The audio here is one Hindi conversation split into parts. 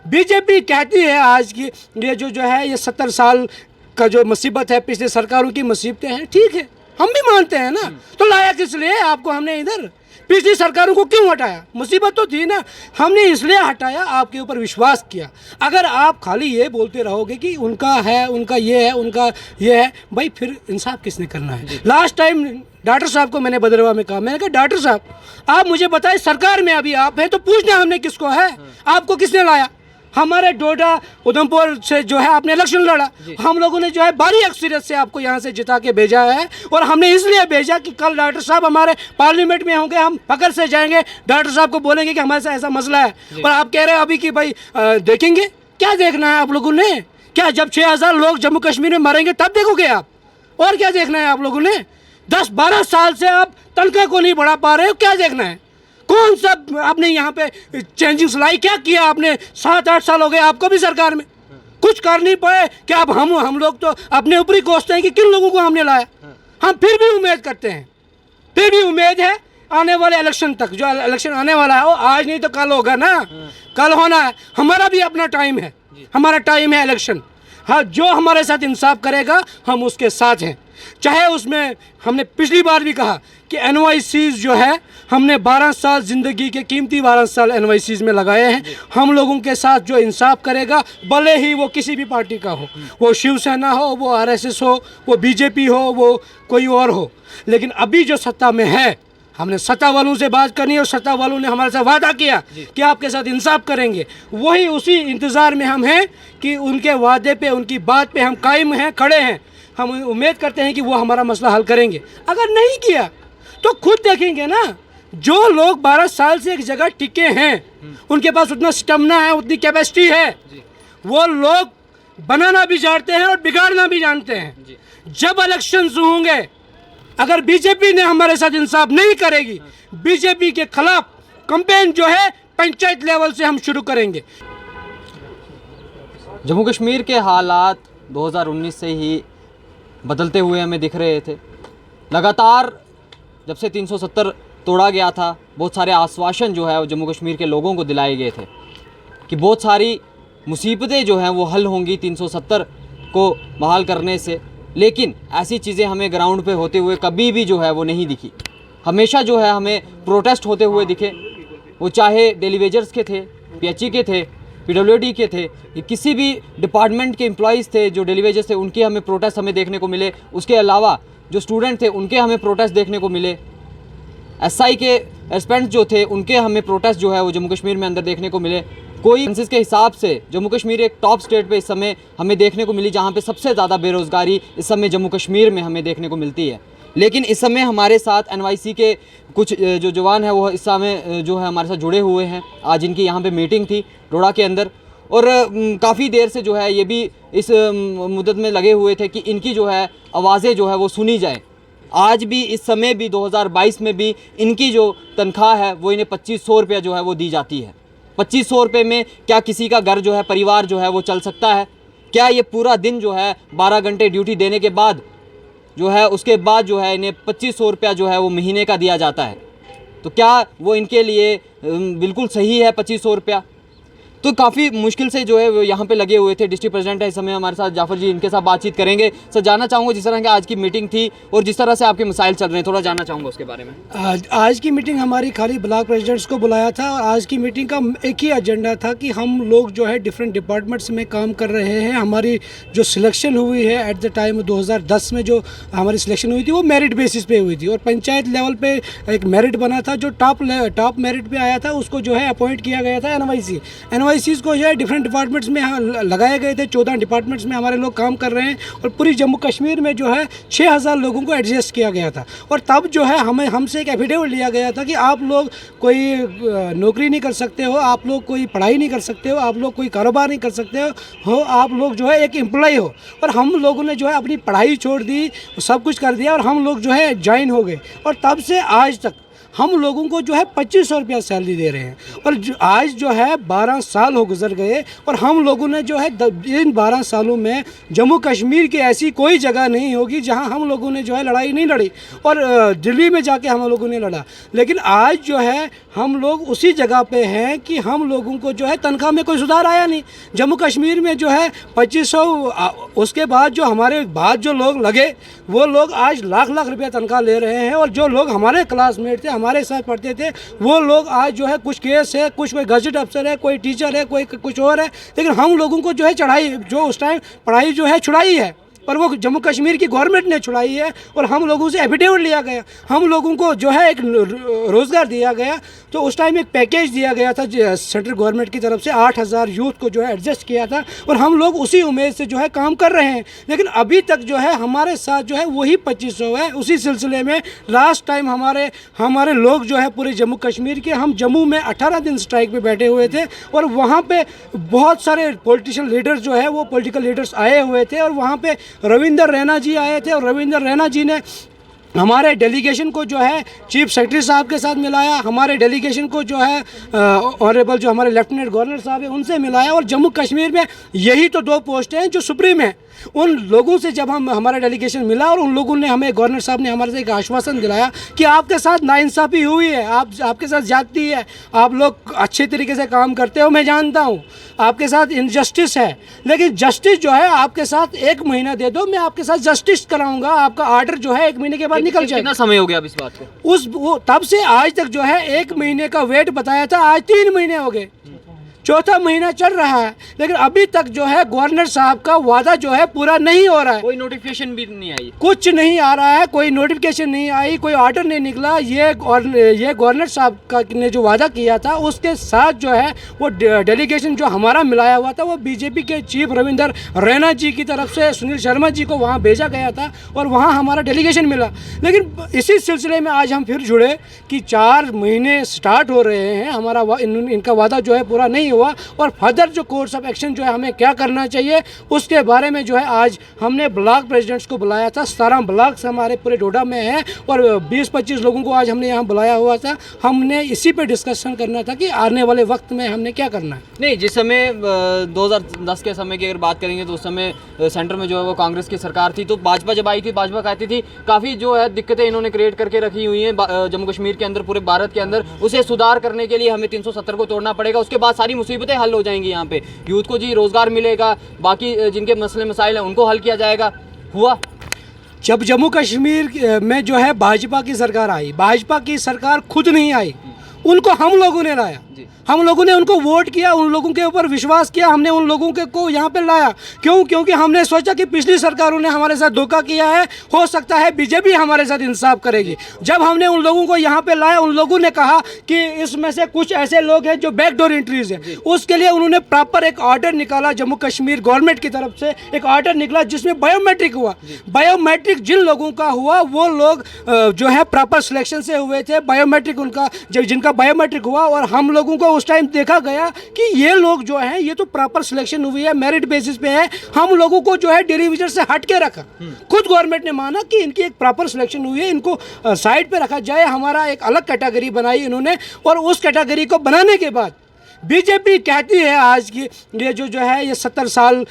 बीजेपी कहती है आज की ये जो है ये 70 साल का जो मुसीबत है, पिछले सरकारों की मुसीबतें हैं, ठीक है, हम भी मानते हैं ना। तो लाया किस लिए आपको हमने इधर? पिछली सरकारों को क्यों हटाया? मुसीबत तो थी ना, हमने इसलिए हटाया, आपके ऊपर विश्वास किया। अगर आप खाली ये बोलते रहोगे कि उनका है, उनका ये है, उनका ये है, भाई फिर इंसाफ किसने करना है? लास्ट टाइम डॉक्टर साहब को मैंने भद्रवा में कहा, मैंने कहा डॉक्टर साहब आप मुझे बताएं, सरकार में अभी आप हैं तो पूछना हमने किसको है, आपको किसने लाया? हमारे डोडा उधमपुर से जो है आपने इलेक्शन लड़ा, हम लोगों ने जो है भारी अक्सरियत से आपको यहाँ से जिता के भेजा है। और हमने इसलिए भेजा कि कल डॉक्टर साहब हमारे पार्लियामेंट में होंगे, हम फकर से जाएंगे, डॉक्टर साहब को बोलेंगे कि हमारे साथ ऐसा मसला है। और आप कह रहे हैं अभी कि भाई देखेंगे, क्या देखना है आप लोगों ने? क्या जब 6000 लोग जम्मू कश्मीर में मरेंगे तब देखोगे आप? और क्या देखना है आप लोगों ने? 10-12 साल से आप तनख्वाह को नहीं बढ़ा पा रहे हो, क्या देखना है? कौन सा आपने यहाँ पे चेंजिंग्स लाई? क्या किया आपने? 7-8 साल हो गए आपको भी सरकार में, कुछ कर नहीं पाए। क्या अब हम लोग तो अपने ऊपर ही कोसते हैं कि किन लोगों को हमने लाया। हम फिर भी उम्मीद करते हैं, फिर भी उम्मीद है आने वाले इलेक्शन तक, जो इलेक्शन आने वाला है वो आज नहीं तो कल होगा ना, कल होना है। हमारा भी अपना टाइम है, हमारा टाइम है इलेक्शन। हाँ, जो हमारे साथ इंसाफ करेगा हम उसके साथ हैं। चाहे उसमें हमने पिछली बार भी कहा कि NYCs जो है हमने 12 साल ज़िंदगी के कीमती 12 साल NYCs में लगाए हैं। हम लोगों के साथ जो इंसाफ करेगा, भले ही वो किसी भी पार्टी का हो, वो शिवसेना हो, वो RSS हो, वो BJP हो, वो कोई और हो, लेकिन अभी जो सत्ता में है, हमने सत्ता वालों से बात करनी है और सत्ता वालों ने हमारे साथ वादा किया कि आपके साथ इंसाफ करेंगे। वही उसी इंतज़ार में हम हैं कि उनके वादे पे, उनकी बात पे हम कायम हैं, खड़े हैं। हम उम्मीद करते हैं कि वो हमारा मसला हल करेंगे। अगर नहीं किया तो खुद देखेंगे ना, जो लोग 12 साल से एक जगह टिके हैं, उनके पास उतना स्टेमिना है, उतनी कैपेसिटी है, वो लोग बनाना भी जानते हैं और बिगाड़ना भी जानते हैं। जब इलेक्शंस होंगे, अगर बीजेपी ने हमारे साथ इंसाफ नहीं करेगी, बीजेपी के खिलाफ कैंपेन जो है पंचायत लेवल से हम शुरू करेंगे। जम्मू कश्मीर के हालात 2019 से ही बदलते हुए हमें दिख रहे थे। लगातार जब से 370 तोड़ा गया था, बहुत सारे आश्वासन जो है वो जम्मू कश्मीर के लोगों को दिलाए गए थे कि बहुत सारी मुसीबतें जो हैं वो हल होंगी 370 को बहाल करने से। लेकिन ऐसी चीज़ें हमें ग्राउंड पे होते हुए कभी भी जो है वो नहीं दिखी। हमेशा जो है हमें प्रोटेस्ट होते हुए दिखे, वो चाहे डेली वेजर्स के थे, PHE के थे, PWD के थे, किसी भी डिपार्टमेंट के एम्प्लॉयज़ थे जो डेली वेजर्स थे, उनके हमें प्रोटेस्ट हमें देखने को मिले। उसके अलावा जो स्टूडेंट थे उनके हमें प्रोटेस्ट देखने को मिले। SI के एस्पेरेंट्स जो थे उनके हमें प्रोटेस्ट जो है वो जम्मू कश्मीर में अंदर देखने को मिले। कोई सेंसस के हिसाब से जम्मू कश्मीर एक टॉप स्टेट पे इस समय हमें देखने को मिली, जहाँ पे सबसे ज़्यादा बेरोज़गारी इस समय जम्मू कश्मीर में हमें देखने को मिलती है। लेकिन इस समय हमारे साथ NYC के कुछ जो जवान हैं वो इस समय जो है हमारे साथ जुड़े हुए हैं। आज इनकी यहाँ पे मीटिंग थी डोडा के अंदर, और काफ़ी देर से जो है ये भी इस मुद्दत में लगे हुए थे कि इनकी जो है आवाज़ें जो है वो सुनी जाएँ। आज भी इस समय भी 2022 में भी इनकी जो तनख्वाह है वो इन्हें 2500 रुपया जो है वो दी जाती है। 2500 रुपये में क्या किसी का घर जो है, परिवार जो है वो चल सकता है? क्या ये पूरा दिन जो है 12 घंटे ड्यूटी देने के बाद जो है उसके बाद जो है इन्हें 2500 रुपया जो है वो महीने का दिया जाता है? तो क्या वो इनके लिए बिल्कुल सही है 2500 रुपया? तो काफ़ी मुश्किल से जो है वो यहाँ पे लगे हुए थे। डिस्ट्रिक्ट प्रेसिडेंट है इस समय हमारे साथ, जाफर जी, इनके साथ बातचीत करेंगे। सर, जानना चाहूँगा जिस तरह की आज की मीटिंग थी और जिस तरह से आपके मसाइल चल रहे हैं, थोड़ा जानना चाहूँगा उसके बारे में। आज की मीटिंग हमारी खाली ब्लॉक प्रेसिडेंट्स को बुलाया था और आज की मीटिंग का एक ही एजेंडा था कि हम लोग जो है डिफरेंट डिपार्टमेंट्स में काम कर रहे हैं। हमारी जो सिलेक्शन हुई है एट द टाइम 2010 में जो हमारी सिलेक्शन हुई थी वो मेरिट बेसिस पे हुई थी और पंचायत लेवल पे एक मेरिट बना था। जो टॉप मेरिट पे आया था उसको जो है अपॉइंट किया गया था NYCs को जो है डिफरेंट डिपार्टमेंट्स में लगाए गए थे। 14 डिपार्टमेंट्स में हमारे लोग काम कर रहे हैं और पूरी जम्मू कश्मीर में जो है 6000 लोगों को एडजस्ट किया गया था। और तब जो है हमसे एक एफिडेविट लिया गया था कि आप लोग कोई नौकरी नहीं कर सकते हो, आप लोग कोई पढ़ाई नहीं कर सकते हो, आप लोग कोई कारोबार नहीं कर सकते हो, आप लोग जो है एक एम्प्लॉय हो। और हम लोगों ने जो है अपनी पढ़ाई छोड़ दी, सब कुछ कर दिया और हम लोग जो है ज्वाइन हो गए। और तब से आज तक हम लोगों को जो है 2500 रुपया सैलरी दे रहे हैं। और आज जो है 12 साल हो गुजर गए और हम लोगों ने जो है इन 12 सालों में जम्मू कश्मीर की ऐसी कोई जगह नहीं होगी जहां हम लोगों ने जो है लड़ाई नहीं लड़ी। और दिल्ली में जाके हम लोगों ने लड़ा, लेकिन आज जो है हम लोग उसी जगह पे हैं कि हम लोगों को जो है तनख्वाह में कोई सुधार आया नहीं। जम्मू कश्मीर में जो है 2500, उसके बाद जो हमारे बाद जो लोग लगे वो लोग आज लाख लाख रुपया तनख्वाह ले रहे हैं। और जो लोग हमारे क्लासमेट थे, हमारे साथ पढ़ते थे, वो लोग आज जो है कुछ केस है, कुछ कोई गजट अफसर है, कोई टीचर है, कोई कुछ और है। लेकिन हम लोगों को जो है चढ़ाई, जो उस टाइम पढ़ाई जो है छुड़ाई है, पर वो जम्मू कश्मीर की गवर्नमेंट ने छुड़ाई है। और हम लोगों से एफिडेविट लिया गया, हम लोगों को जो है एक रोज़गार दिया गया। तो उस टाइम एक पैकेज दिया गया था सेंट्रल गवर्नमेंट की तरफ से, 8000 यूथ को जो है एडजस्ट किया था और हम लोग उसी उम्मीद से जो है काम कर रहे हैं। लेकिन अभी तक जो है हमारे साथ जो है वही 2500 है। उसी सिलसिले में लास्ट टाइम हमारे लोग जो है पूरे जम्मू कश्मीर के, हम जम्मू में 18 दिन स्ट्राइक पे बैठे हुए थे और वहाँ पे बहुत सारे पॉलिटिशियन लीडर्स जो है वो पॉलिटिकल लीडर्स आए हुए थे। और वहाँ पे रविंदर रैना जी आए थे और रविंदर रैना जी ने हमारे डेलीगेशन को जो है चीफ सेक्रेटरी साहब के साथ मिलाया, हमारे डेलीगेशन को जो है ऑनरेबल जो हमारे लेफ्टिनेंट गवर्नर साहब हैं उनसे मिलाया। और जम्मू कश्मीर में यही तो 2 पोस्टें हैं जो सुप्रीम है। उन लोगों से जब हमारा डेलीगेशन मिला और उन लोगों ने हमें, गवर्नर साहब ने हमारे से एक आश्वासन दिलाया कि आपके साथ नाइंसाफ़ी हुई है, आपके साथ ज्यादती है, आप लोग अच्छे तरीके से काम करते हो, मैं जानता हूँ, आपके साथ इनजस्टिस है, लेकिन जस्टिस जो है आपके साथ 1 महीना दे दो, मैं आपके साथ जस्टिस कराऊंगा। आपका ऑर्डर जो है 1 महीने के बाद निकल जाए। कितना समय हो गया अब इस बात को? तब से आज तक जो है 1 महीने का वेट बताया था, आज 3 महीने हो गए, 4था महीना चल रहा है, लेकिन अभी तक जो है गवर्नर साहब का वादा जो है पूरा नहीं हो रहा है। कोई नोटिफिकेशन भी नहीं आई, कुछ नहीं आ रहा है, कोई नोटिफिकेशन नहीं आई, कोई ऑर्डर नहीं निकला। ये गवर्नर साहब का ने जो वादा किया था उसके साथ जो है वो डेलीगेशन जो हमारा मिलाया हुआ था वो बीजेपी के चीफ रविंदर रैना जी की तरफ से सुनील शर्मा जी को वहाँ भेजा गया था और वहाँ हमारा डेलीगेशन मिला। लेकिन इसी सिलसिले में आज हम फिर जुड़े कि 4 महीने स्टार्ट हो रहे हैं, हमारा इनका वादा जो है पूरा नहीं हुआ। और फर्दर जो कोर्स ऑफ एक्शन जो है हमें क्या करना चाहिए उसके बारे में जो है आज हमने ब्लॉक प्रेसिडेंट्स को बुलाया था। 17 ब्लॉक्स हमारे पूरे डोडा में हैं और 20-25 लोगों को आज हमने यहाँ बुलाया हुआ था। हमने इसी पे डिस्कशन करना था कि आने वाले वक्त में हमने क्या करना है। नहीं, जिस समय 2010 के समय की अगर बात करेंगे तो उस समय सेंटर में जो है वो कांग्रेस की सरकार थी, तो भाजपा जब आई थी, भाजपा कहती थी काफ़ी जो है दिक्कतें इन्होंने क्रिएट करके रखी हुई हैं जम्मू कश्मीर के अंदर, पूरे भारत के अंदर। उसे सुधार करने के लिए हमें 370 को तोड़ना पड़ेगा, उसके बाद सारी मुसीबतें हल हो जाएंगी। यहाँ पे यूथ को जी रोजगार मिलेगा, बाकी जिनके मसले मसाइल हैं उनको हल किया जाएगा। हुआ जब जम्मू कश्मीर में जो है भाजपा की सरकार आई, भाजपा की सरकार खुद नहीं आई, उनको हम लोगों ने लाया, हम लोगों ने उनको वोट किया, उन लोगों के ऊपर विश्वास किया, हमने उन लोगों के को यहाँ पे लाया। क्यों? क्योंकि हमने सोचा कि पिछली सरकारों ने हमारे साथ धोखा किया है, हो सकता है बीजेपी हमारे साथ इंसाफ करेगी। जब हमने उन लोगों को यहाँ पे लाया, उन लोगों ने कहा कि इसमें से कुछ ऐसे लोग हैं जो बैकडोर एंट्रीज हैं। उसके लिए उन्होंने प्रॉपर एक ऑर्डर निकाला, जम्मू कश्मीर गवर्नमेंट की तरफ से एक ऑर्डर निकला जिसमें बायोमेट्रिक हुआ। बायोमेट्रिक जिन लोगों का हुआ वो लोग जो है प्रॉपर सिलेक्शन से हुए थे, बायोमेट्रिक उनका जिनका बायोमेट्रिक हुआ। और हम लोगों को उस टाइम देखा गया कि ये लोग जो हैं ये तो प्रॉपर सिलेक्शन हुई है, मेरिट बेसिस पे है, हम लोगों को जो है डिवीजन से हट के रखा। खुद गवर्नमेंट ने माना कि इनकी एक प्रॉपर सिलेक्शन हुई है, इनको साइड पे रखा जाए, हमारा एक अलग कैटेगरी बनाई इन्होंने। और उस कैटेगरी को बनाने के बाद बीजेपी कहती है आज की ये जो है ये 70 साल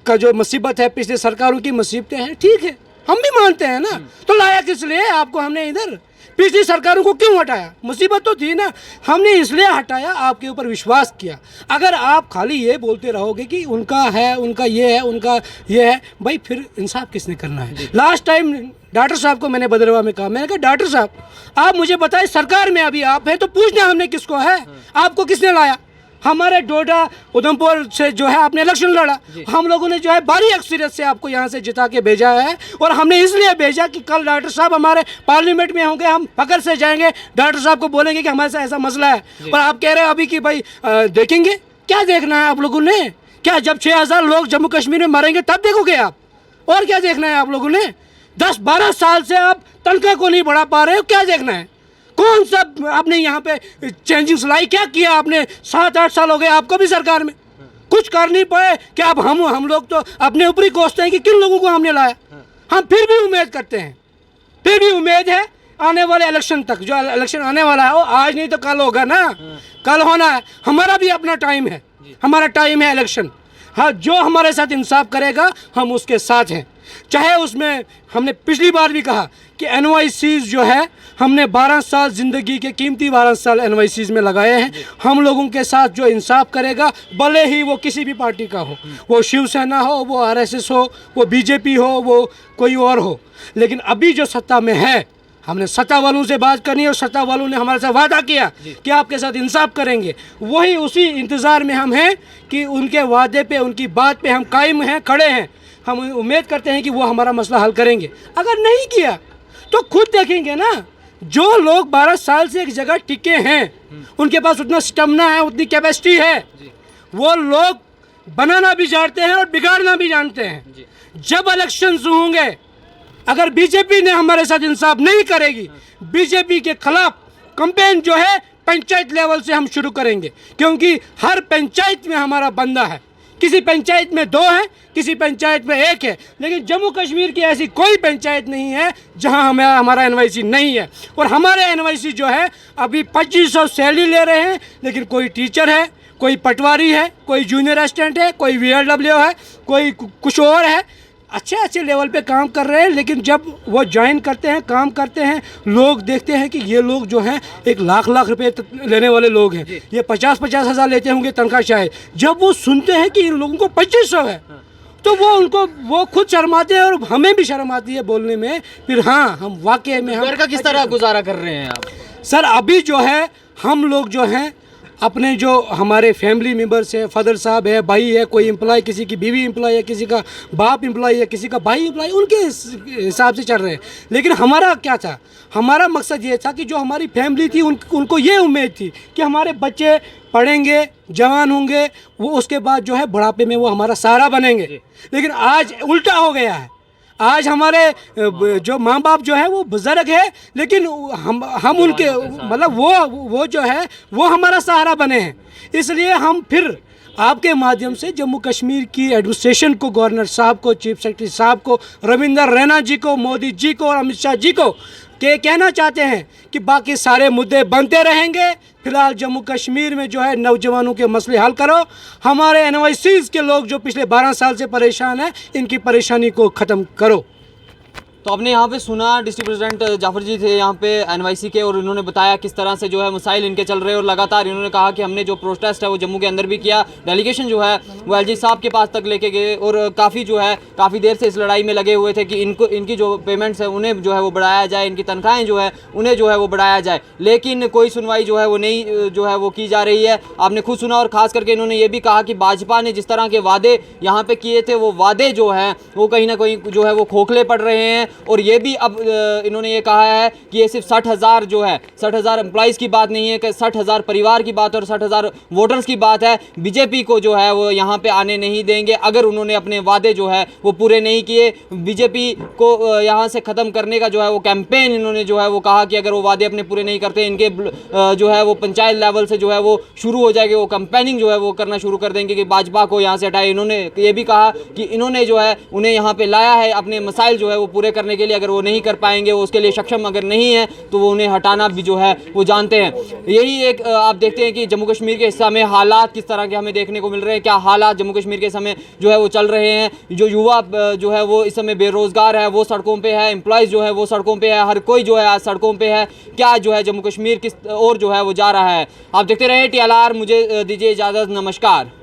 का जो मुसीबत है, पिछले सरकारों की मुसीबतें हैं, ठीक है, हम भी मानते हैं ना, तो लाया किस लिए आपको हमने इधर? पिछली सरकारों को क्यों हटाया? मुसीबत तो थी ना, हमने इसलिए हटाया, आपके ऊपर विश्वास किया। अगर आप खाली ये बोलते रहोगे कि उनका है, उनका ये है, उनका ये है, भाई फिर इंसाफ किसने करना है? लास्ट टाइम डॉक्टर साहब को मैंने भद्रवा में कहा, मैंने कहा डॉक्टर साहब आप मुझे बताएं, सरकार में अभी आप हैं तो पूछना हमने किसको है, आपको किसने लाया? हमारे डोडा उधमपुर से जो है आपने इलेक्शन लड़ा, हम लोगों ने जो है भारी अक्सरियत से आपको यहाँ से जिता के भेजा है। और हमने इसलिए भेजा कि कल डॉक्टर साहब हमारे पार्लियामेंट में होंगे, हम फकर से जाएंगे, डॉक्टर साहब को बोलेंगे कि हमारे साथ ऐसा मसला है। और आप कह रहे हैं अभी कि भाई देखेंगे, क्या देखना है आप लोगों ने? क्या जब 6000 लोग जम्मू कश्मीर में मरेंगे तब देखोगे आप? और क्या देखना है आप लोगों ने? 10-12 साल से आप तनख्वाह को नहीं बढ़ा पा रहे हो, क्या देखना है? कौन सा आपने यहाँ पे चेंजिंग लाई, क्या किया आपने? 7-8 साल हो गए आपको भी सरकार में, कुछ कर नहीं पाए। क्या अब हम लोग तो अपने ऊपर ही कोसते हैं कि किन लोगों को हमने लाया। हम फिर भी उम्मीद करते हैं, फिर भी उम्मीद है आने वाले इलेक्शन तक, जो इलेक्शन आने वाला है वो आज नहीं तो कल होगा ना, कल होना है। हमारा भी अपना टाइम है, हमारा टाइम है इलेक्शन। हाँ, जो हमारे साथ इंसाफ करेगा हम उसके साथ हैं। चाहे उसमें हमने पिछली बार भी कहा कि एनवाईसीज़ जो है, हमने 12 साल ज़िंदगी के कीमती 12 साल एनवाईसीज़ में लगाए हैं। हम लोगों के साथ जो इंसाफ करेगा, भले ही वो किसी भी पार्टी का हो, वो शिवसेना हो, वो आरएसएस हो, वो बीजेपी हो, वो कोई और हो, लेकिन अभी जो सत्ता में है, हमने सत्ता वालों से बात करनी है और सत्ता वालों ने हमारे साथ वादा किया कि आपके साथ इंसाफ करेंगे। वही उसी इंतज़ार में हम हैं कि उनके वादे पे, उनकी बात पे हम कायम हैं, खड़े हैं। हम उम्मीद करते हैं कि वो हमारा मसला हल करेंगे। अगर नहीं किया तो खुद देखेंगे ना, जो लोग 12 साल से एक जगह टिके हैं, उनके पास उतना स्टैमिना है, उतनी कैपेसिटी है, वो लोग बनाना भी जानते हैं और बिगाड़ना भी जानते हैं। जब इलेक्शंस होंगे, अगर बीजेपी ने हमारे साथ इंसाफ नहीं करेगी, बीजेपी के खिलाफ कैंपेन जो है पंचायत लेवल से हम शुरू करेंगे, क्योंकि हर पंचायत में हमारा बंदा है। किसी पंचायत में 2 है, किसी पंचायत में 1 है, लेकिन जम्मू कश्मीर की ऐसी कोई पंचायत नहीं है जहां हमारा एनवाईसी नहीं है। और हमारे एनवाईसी जो है अभी 2500 सैलरी ले रहे हैं, लेकिन कोई टीचर है, कोई पटवारी है, कोई जूनियर असिस्टेंट है, कोई VLW है, कोई कुछ और है, अच्छे लेवल पे काम कर रहे हैं। लेकिन जब वो ज्वाइन करते हैं, काम करते हैं, लोग देखते हैं कि ये लोग जो हैं 1 लाख रुपए लेने वाले लोग हैं, ये 50-50 हज़ार लेते होंगे तनख्वाह शायद। जब वो सुनते हैं कि इन लोगों को 2500 है, तो वो खुद शर्माते हैं और हमें भी शर्म आती है बोलने में। फिर हाँ, हम वाकई में घर का किस तरह गुजारा कर रहे हैं आप? सर, अभी जो है हम लोग जो हैं अपने जो हमारे फैमिली मेम्बर्स है, फादर साहब है, भाई है, कोई एम्प्लॉय, किसी की बीवी एम्प्लॉय है, किसी का बाप एम्प्लॉय है, किसी का भाई एम्प्लॉय, उनके हिसाब से चल रहे हैं। लेकिन हमारा क्या था, हमारा मकसद ये था कि जो हमारी फैमिली थी उनको ये उम्मीद थी कि हमारे बच्चे पढ़ेंगे, जवान होंगे, वो उसके बाद जो है बुढ़ापे में वो हमारा सहारा बनेंगे। लेकिन आज उल्टा हो गया है। आज हमारे जो माँ बाप जो है वो बुज़ुर्ग है, लेकिन हम उनके मतलब वो जो है वो हमारा सहारा बने हैं। इसलिए हम फिर आपके माध्यम से जम्मू कश्मीर की एडमिनिस्ट्रेशन को, गवर्नर साहब को, चीफ सेक्रेटरी साहब को, रविंदर रैना जी को, मोदी जी को और अमित शाह जी को कहना चाहते हैं कि बाकी सारे मुद्दे बनते रहेंगे। फिलहाल जम्मू कश्मीर में जो है नौजवानों के मसले हल करो। हमारे एनवाईसीज़ के लोग जो पिछले 12 साल से परेशान हैं, इनकी परेशानी को ख़त्म करो। तो आपने यहाँ पे सुना, डिस्ट्रिक्ट प्रेसिडेंट जाफर जी थे यहाँ पे एनवाईसी के, और इन्होंने बताया किस तरह से जो है मसाइल इनके चल रहे हैं। और लगातार इन्होंने कहा कि हमने जो प्रोटेस्ट है वो जम्मू के अंदर भी किया, डेलीगेशन जो है वो LG साहब के पास तक लेके गए, और काफ़ी देर से इस लड़ाई में लगे हुए थे कि इनकी जो पेमेंट्स है उन्हें जो है वो बढ़ाया जाए, इनकी तनख्वाहें जो है उन्हें जो है वो बढ़ाया जाए। लेकिन कोई सुनवाई जो है वो नहीं जो है वो की जा रही है। आपने खुद सुना, और ख़ास करके इन्होंने ये भी कहा कि भाजपा ने जिस तरह के वादे यहाँ पे किए थे, वो वादे जो है वो कहीं ना कहीं जो है वो खोखले पड़ रहे हैं। और ये भी अब इन्होंने ये कहा है कि ये सिर्फ 60,000 जो है, 60,000 एम्प्लॉइज़ की बात नहीं है, कि 60,000 परिवार की बात और 60,000 वोटर्स की बात है। बीजेपी को जो है वो यहाँ पे आने नहीं देंगे अगर उन्होंने अपने वादे जो है वो पूरे नहीं किए। बीजेपी को यहाँ से ख़त्म करने का जो है वो कैंपेन इन्होंने जो है वो कहा कि अगर वो वादे अपने पूरे नहीं करते, इनके जो है वो पंचायत लेवल से जो है वो शुरू हो जाएगी, वो कैंपेनिंग जो है वो करना शुरू कर देंगे कि भाजपा को यहाँ से हटाए। इन्होंने ये भी कहा कि इन्होंने जो है उन्हें यहाँ पे लाया है अपने मसाइल जो है वो पूरे करने के लिए, अगर वो नहीं कर पाएंगे, वो उसके लिए सक्षम अगर नहीं है, तो वो उन्हें हटाना भी जो है वो जानते हैं। यही एक आप देखते हैं कि जम्मू कश्मीर के हिस्सा में हालात किस तरह के हमें देखने को मिल रहे हैं, क्या हालात जम्मू कश्मीर के समय जो है वो चल रहे हैं। जो युवा जो है वो इस समय बेरोज़गार है, वो सड़कों पे है, एम्प्लॉयज़ जो है वो सड़कों पे है, हर कोई जो है आज सड़कों पे है। क्या जो है जम्मू कश्मीर किस और जो है वो जा रहा है। आप देखते रहे TLR, मुझे दीजिए इजाज़त, नमस्कार।